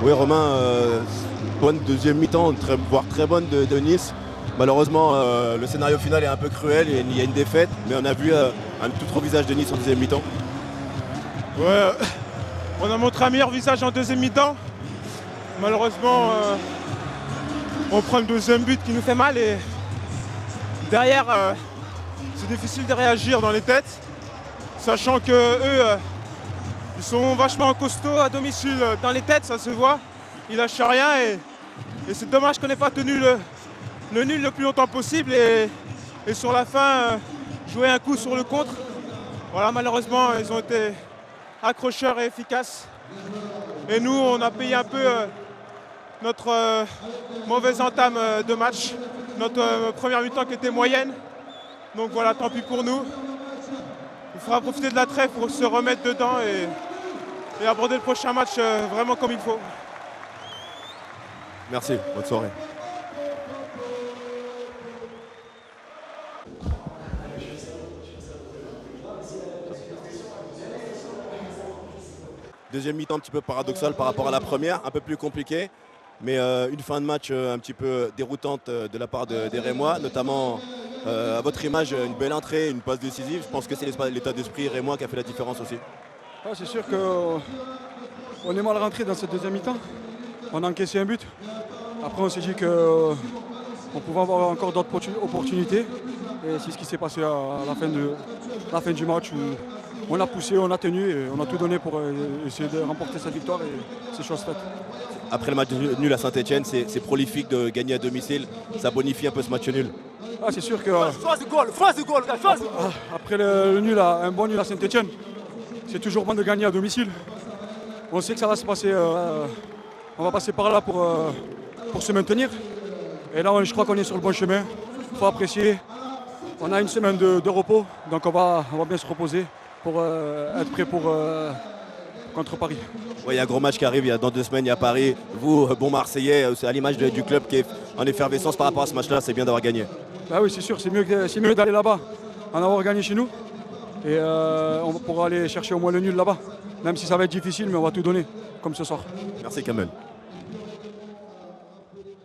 Oui, Romain, bonne deuxième mi-temps, voire très bonne de Nice. Malheureusement, le scénario final est un peu cruel, il y a une défaite, mais on a vu un tout autre visage de Nice en deuxième mi-temps. Ouais, on a montré un meilleur visage en deuxième mi-temps. Malheureusement, on prend le deuxième but qui nous fait mal et derrière, c'est difficile de réagir dans les têtes, sachant que eux, ils sont vachement costauds à domicile dans les têtes, ça se voit. Ils lâchent rien et c'est dommage qu'on n'ait pas tenu le nul le plus longtemps possible et sur la fin, jouer un coup sur le contre. Voilà, malheureusement, ils ont été accrocheurs et efficaces. Et nous, on a payé un peu notre mauvaise entame de match, notre première mi-temps qui était moyenne. Donc voilà, tant pis pour nous. Il faudra profiter de la trêve pour se remettre dedans et aborder le prochain match vraiment comme il faut. Merci, bonne soirée. Deuxième mi-temps un petit peu paradoxal par rapport à la première, un peu plus compliqué, mais une fin de match un petit peu déroutante de la part des Rémois, notamment à votre image, une belle entrée, une passe décisive. Je pense que c'est l'état d'esprit rémois qui a fait la différence aussi. Ah, c'est sûr qu'on est mal rentré dans cette deuxième mi-temps. On a encaissé un but. Après, on s'est dit qu'on pouvait avoir encore d'autres opportunités. Et c'est ce qui s'est passé à la fin du match où on a poussé, on a tenu et on a tout donné pour essayer de remporter cette victoire et c'est chose faite. Après le match nul à Saint-Etienne, c'est prolifique de gagner à domicile. Ça bonifie un peu ce match nul. Ah, c'est sûr que après le nul, un bon nul à Saint-Etienne, c'est toujours bon de gagner à domicile. On sait que ça va se passer, on va passer par là pour se maintenir. Et là, je crois qu'on est sur le bon chemin. Il faut apprécier. On a une semaine de repos, donc on va bien se reposer pour être prêt contre Paris. Ouais, il y a un gros match qui arrive, dans 2 semaines, il y a Paris. Vous, bon Marseillais, c'est à l'image du club qui est en effervescence par rapport à ce match-là, c'est bien d'avoir gagné. Bah oui, c'est sûr, c'est mieux d'aller là-bas, en avoir gagné chez nous. Et on pourra aller chercher au moins le nul là-bas. Même si ça va être difficile, mais on va tout donner, comme ce soir. Merci Kamel.